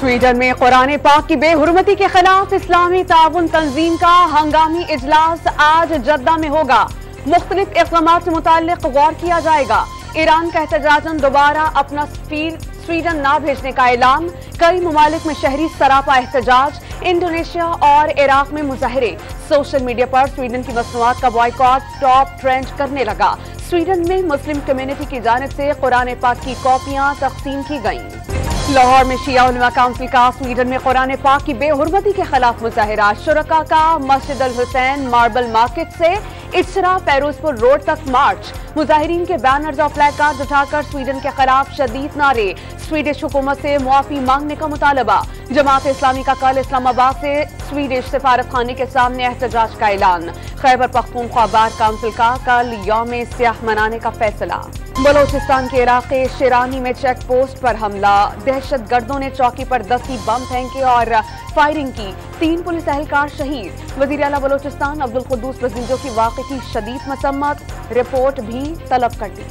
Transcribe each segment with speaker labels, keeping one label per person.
Speaker 1: Sweden में कुरान पाक की बेहुरमती के खिलाफ इस्लामी ताउन तंजीम का हंगामी इजलास आज जद्दा में होगा। मुख्तलिफ इक़दामात से मुताल्लिक़ गौर किया जाएगा। ईरान का एहतजाजन दोबारा अपना सफ़ीर स्वीडन ना भेजने का ऐलान। कई ममालिक में शहरी सरापा एहतजाज। इंडोनेशिया और इराक में मुजाहरे। सोशल मीडिया पर स्वीडन की मसनूआत का बॉयकॉट टॉप ट्रेंड करने लगा। स्वीडन में मुस्लिम कम्युनिटी की जानिब से कुरान पाक की कॉपियां तक़सीम की गईं। लाहौर में शिया उलमा काउंसिल का स्वीडन में कुरान पाक की बेहुरमती के खिलाफ मुजाहिरा। शुरका का मस्जिद अल हुसैन मार्बल मार्केट से इचरा पैरोजपुर रोड तक मार्च। मुजाहिरीन के बैनर्स और फ्लैग कार्ड उठाकर स्वीडन के खिलाफ शदीद नारे। स्वीडिश हुकूमत से मुआफी मांगने का मुतालबा। जमात इस्लामी का कल इस्लामाबाद से स्वीडिश सिफारत खाने के सामने एहतजाज का ऐलान। खैबर पख्तूनख्वा बार काउंसिल का कल यौम सियाह मनाने का फैसला। बलोचिस्तान के इलाके शिरानी में चेक पोस्ट पर हमला। दहशत गर्दों ने चौकी पर 10 बम फेंके और फायरिंग की। 3 पुलिस एहलकार शहीद। वजीर आला बलोचिस्तान अब्दुल कुद्दूस बजीजो की वाक़े की शदीद मसम्मत। रिपोर्ट भी तलब कर दी।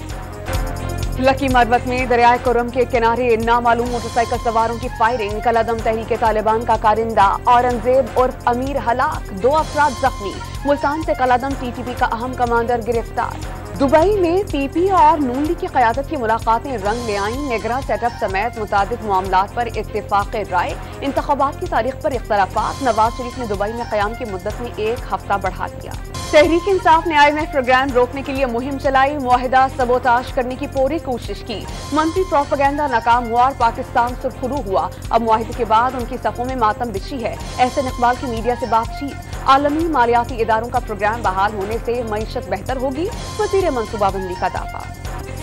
Speaker 1: लकी मरवत में दरियाए कुरम के किनारे नामालूम मोटरसाइकिल सवारों की फायरिंग। कलअदम तहरीक तालिबान का कारिंदा औरंगजेब उर्फ अमीर हलाक। 2 अफराद जख्मी। मुल्तान से कलअदम टीटीपी का अहम कमांडर गिरफ्तार। दुबई में पीपी और नून लीग की क़यादत की मुलाकातें रंग ले आईं। निगरां सेटअप समेत मुतादिद मामलात पर इत्तेफाक़ राय। इंतख़ाबात की तारीख पर इख्तलाफात। नवाज शरीफ ने दुबई में क़याम की मुद्दत में 1 हफ्ता बढ़ा दिया। तहरीक इंसाफ ने IMF प्रोग्राम रोकने के लिए मुहिम चलाई। मुआहिदा सबोताश करने की पूरी कोशिश की। मंत्री प्रोपेगेंडा नाकाम हुआ और पाकिस्तान सुरखरू हुआ। अब मुआहिदे के बाद उनकी सफ़ों में मातम बिछी है। एहसन इकबाल की मीडिया से बातचीत। आलमी मालियाती इदारों का प्रोग्राम बहाल होने से मईशत बेहतर होगी। वज़ीर मनसूबाबंदी का दावा।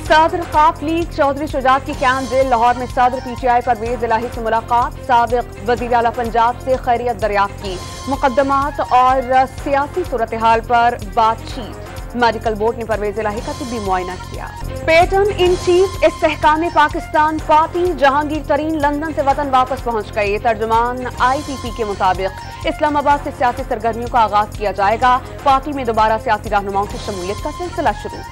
Speaker 1: सदर ख़ाफ लीग चौधरी शुजात की कैंप जेल लाहौर में सदर PTI परवेज इलाही से मुलाकात। साबिक़ वज़ीर आला पंजाब से खैरियत दरियाफ्त की। मुकदमात और सियासी सूरत हाल पर बातचीत। मेडिकल बोर्ड ने परवेज इलाही का तिब्बी मुआयना किया। Patron in chief Istehkam Pakistan party Jahangir Tareen London से वतन वापस पहुंच गए। तर्जुमान IPP के मुताबिक इस्लामाबाद से सियासी सरगर्मियों का आगाज किया जाएगा। पार्टी में दोबारा सियासी रहनुमाओं की शमूलियत का सिलसिला शुरू।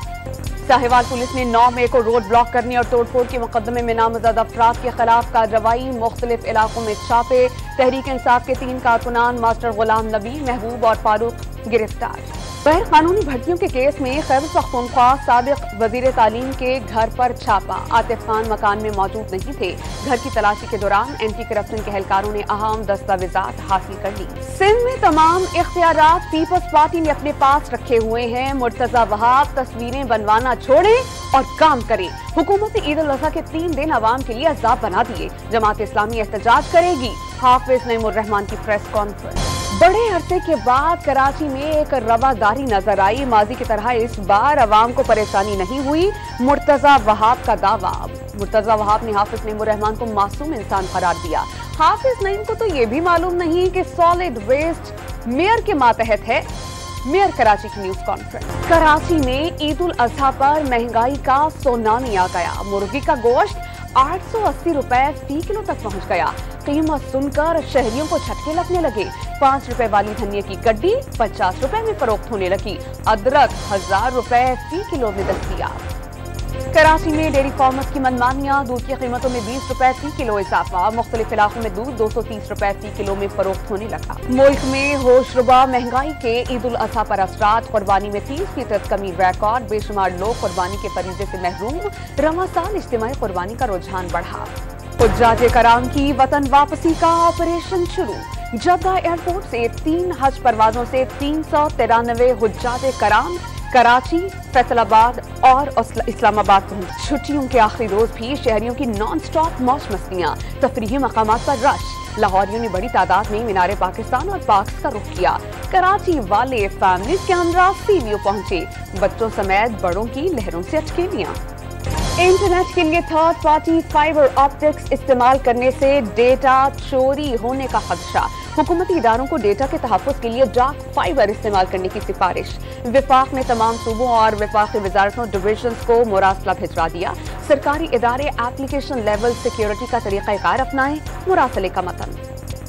Speaker 1: साहिवाल पुलिस ने 9 मई को रोड ब्लॉक करने और तोड़फोड़ के मुकदमे में नामजद अफराद के खिलाफ कार्रवाई। मुख्तलिफ इलाकों में छापे। तहरीक इंसाफ के 3 कारकुनान मास्टर गुलाम नबी, महबूब और फारूक गिरफ्तार। गैर कानूनी भर्तियों के केस में खैबर पख्तूनख्वा साबिक़ वज़ीर तालीम के घर पर छापा। आतिफ खान मकान में मौजूद नहीं थे। घर की तलाशी के दौरान एंटी करप्शन के एहलकारों ने अहम दस्तावेजात हासिल कर ली। सिंध में तमाम इख्तियारात पीपल्स पार्टी ने अपने पास रखे हुए हैं। मुर्तजा वहाब तस्वीरें बनवाना छोड़ें और काम करें। हुकूमत ने ईद उल अज़हा के 3 दिन अवाम के लिए अज़ाब बना दिए। जमात इस्लामी एहतजाज करेगी। हाफिज नईमुर रहमान की प्रेस कॉन्फ्रेंस। बड़े अरसे के बाद कराची में एक रवादारी नजर आई। माजी की तरह इस बार अवाम को परेशानी नहीं हुई। मुर्तजा वहाब का दावा। मुर्तजा वहाब ने हाफिज नईमुर रहमान को मासूम इंसान करार दिया। हाफिज नईम को तो ये भी मालूम नहीं कि सॉलिड वेस्ट मेयर के मातहत है। मेयर कराची की न्यूज कॉन्फ्रेंस। कराची में ईद उल अजहा पर महंगाई का सुनामी आ गया। मुर्गी का गोश्त 880 रुपए फी किलो तक पहुंच गया। कीमत सुनकर शहरियों को झटके लगने लगे। 5 रुपए वाली धनिया की गड्डी 50 रुपए में फरोख्त होने लगी। अदरक 1000 रुपए फी किलो में दस्तयाब। कराची में डेयरी फार्मर्स की मनमानियां। दूध की कीमतों में 20 रुपए फी किलो इजाफा। मुख्तलिफ इलाकों में दूध 230 रुपए फी किलो में फरोख्त होने लगा। मुल्क में होशरुबा महंगाई के ईद उल अजहा पर असरात। कुर्बानी में 30% कमी रिकॉर्ड। बेशुमार लोग कुर्बानी के फरीजे से महरूम। रवां साल इज्तिमाई कुर्बानी का रुझान बढ़ा। हुज्जाज कराम की वतन वापसी का ऑपरेशन शुरू। जद्दा एयरपोर्ट से 3 हज परवाजों से 393 हुज्जाज कराम कराची, फैसलाबाद और इस्लामाबाद पहुंचे। छुट्टियों के आखिरी रोज भी शहरियों की नॉन स्टॉप मौज मस्तियां। तफरीही मकामात पर रश। लाहौरियों ने बड़ी तादाद में मीनार पाकिस्तान और पार्क्स का रुख किया। कराची वाले फैमिलीज के हमरा CVO पहुंचे। बच्चों समेत बड़ों की लहरों से अचकेलियां। इंटरनेट के लिए थर्ड पार्टी फाइबर ऑप्टिक्स इस्तेमाल करने से डेटा चोरी होने का खदशा। हुकूमती इदारों को डेटा के तहफ़्फ़ुज़ के लिए डार्क फाइबर इस्तेमाल करने की सिफारिश। विफाक ने तमाम सूबों और विफाकी वजारतों डिविजन्स को मुरासला भिजवा दिया। सरकारी इदारे एप्लीकेशन लेवल सिक्योरिटी का तरीक़ाकार अपनाएं। मुरासले का मतन।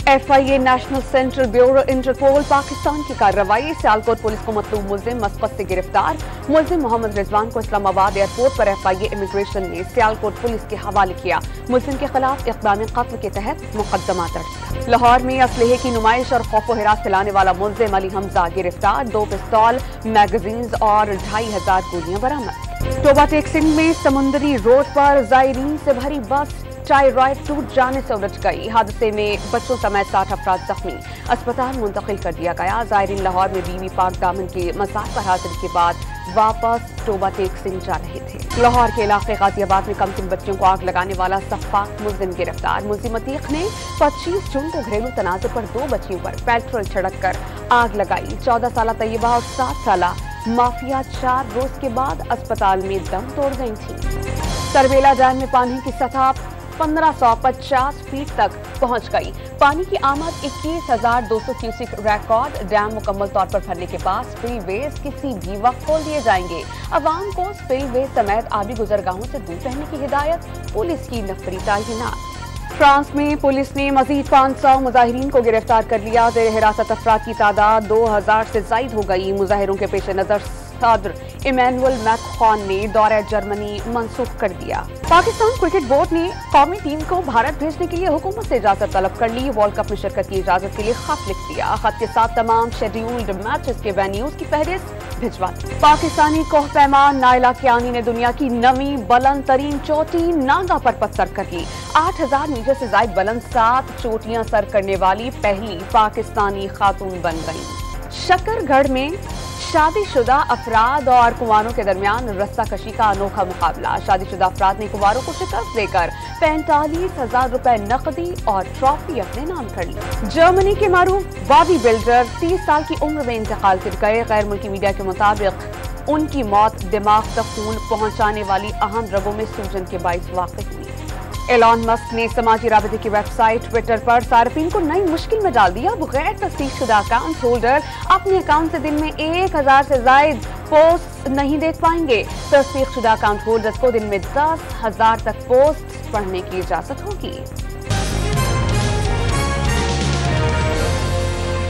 Speaker 1: FIA national central bureau Interpol Pakistan की कार्रवाई। सियालकोट पुलिस को मतलूब मुलजिम मस्कत से गिरफ्तार। मुलजिम मोहम्मद रिजवान को इस्लामाबाद एयरपोर्ट पर FIA इमिग्रेशन ने सियालकोट पुलिस के हवाले किया। मुलजिम के खिलाफ इक़दाम कत्ल के तहत मुकदमा दर्ज था। लाहौर में असलहे की नुमाइश और खौफ हिरास फैलाने वाला मुलजिम अली हमजा गिरफ्तार। 2 पिस्तौल, मैगजीन्स और 2500 गोलियां बरामद। टोबा टेक सिंह में समुंदरी रोड पर जायरीन से भरी बस टायर राइड टूट जाने से उलझ गई। हादसे में बच्चों समेत 60 अफराद जख्मी, अस्पताल मुंतकिल कर दिया गया। जायरीन लाहौर में बीवी पाक दामन के मज़ार पर हाजिरी के बाद वापस टोबा टेक सिंह जा रहे थे। लाहौर के इलाके गाजियाबाद में कमसिन बच्चियों को आग लगाने वाला सख्फाक मुलजिम गिरफ्तार। मुलजिम अतीक ने 25 जून को घरेलू तनाज़े पर 2 बच्चियों पर पेट्रोल छिड़क कर आग लगाई। 14 साला तैयबा और 7 साला माफिया 4 रोज के बाद अस्पताल में दम तोड़ गई थी। तरबेला डैम में पानी की सतह 1550 फीट तक पहुंच गई। पानी की आमद 21,200 क्यूसिक रिकॉर्ड। डैम मुकम्मल तौर पर भरने के बाद स्पिलवेज किसी भी वक्त खोल दिए जाएंगे। अवाम को स्पिलवेज समेत आबी गुजरगाहों से दूर रहने की हिदायत। पुलिस की नफरी तैनात। फ्रांस में पुलिस ने मजीद 500 मुजाहिरीन को गिरफ्तार कर लिया। जेर हिरासत अफराद की तादाद 2000 से जायद हो गई। मुजाहिरों के पेश नजर सदर इमैनुअल मैक्रोन ने दौरा जर्मनी मंसूख कर दिया। पाकिस्तान क्रिकेट बोर्ड ने कौमी टीम को भारत भेजने के लिए हुकूमत से इजाजत तलब कर ली। वर्ल्ड कप में शिरकत की इजाजत के लिए खत लिख दिया। खत के साथ तमाम शेड्यूल्ड मैचेस के वेन्यूज की फहरिस्त भिजवा दी। पाकिस्तानी कोह पैमान नाइला कियानी ने दुनिया की 9वीं बुलंद तरीन चोटी नागा पर्वत सर कर ली। 8000 मीटर से ज्यादा बुलंद 7 चोटियां सर करने वाली पहली पाकिस्तानी खातून बन गई। शकरगढ़ में शादीशुदा अफराद और कुंवारों के दरमियान रस्साकशी का अनोखा मुकाबला। शादीशुदा अफराद ने कुंवारों को शिकस्त देकर 45,000 रुपए नकदी और ट्रॉफी अपने नाम कर ली। जर्मनी के मारूफ बॉडी बिल्डर 30 साल की उम्र में इंतकाल कर गए। गैर मुल्की मीडिया के मुताबिक उनकी मौत दिमाग तक खून पहुंचाने वाली अहम रगों में सूजन के बाइस वाक़ई हुई। एलॉन मस्क ने समाजी राबते की वेबसाइट ट्विटर पर सार्फिन को नई मुश्किल में डाल दिया। अब गैर तस्दीकशुदा अकाउंट होल्डर अपने अकाउंट से दिन में 1000 से ज्यादा पोस्ट नहीं देख पाएंगे। तस्दीकशुदा अकाउंट होल्डर्स को दिन में 10,000 तक पोस्ट पढ़ने की इजाजत होगी।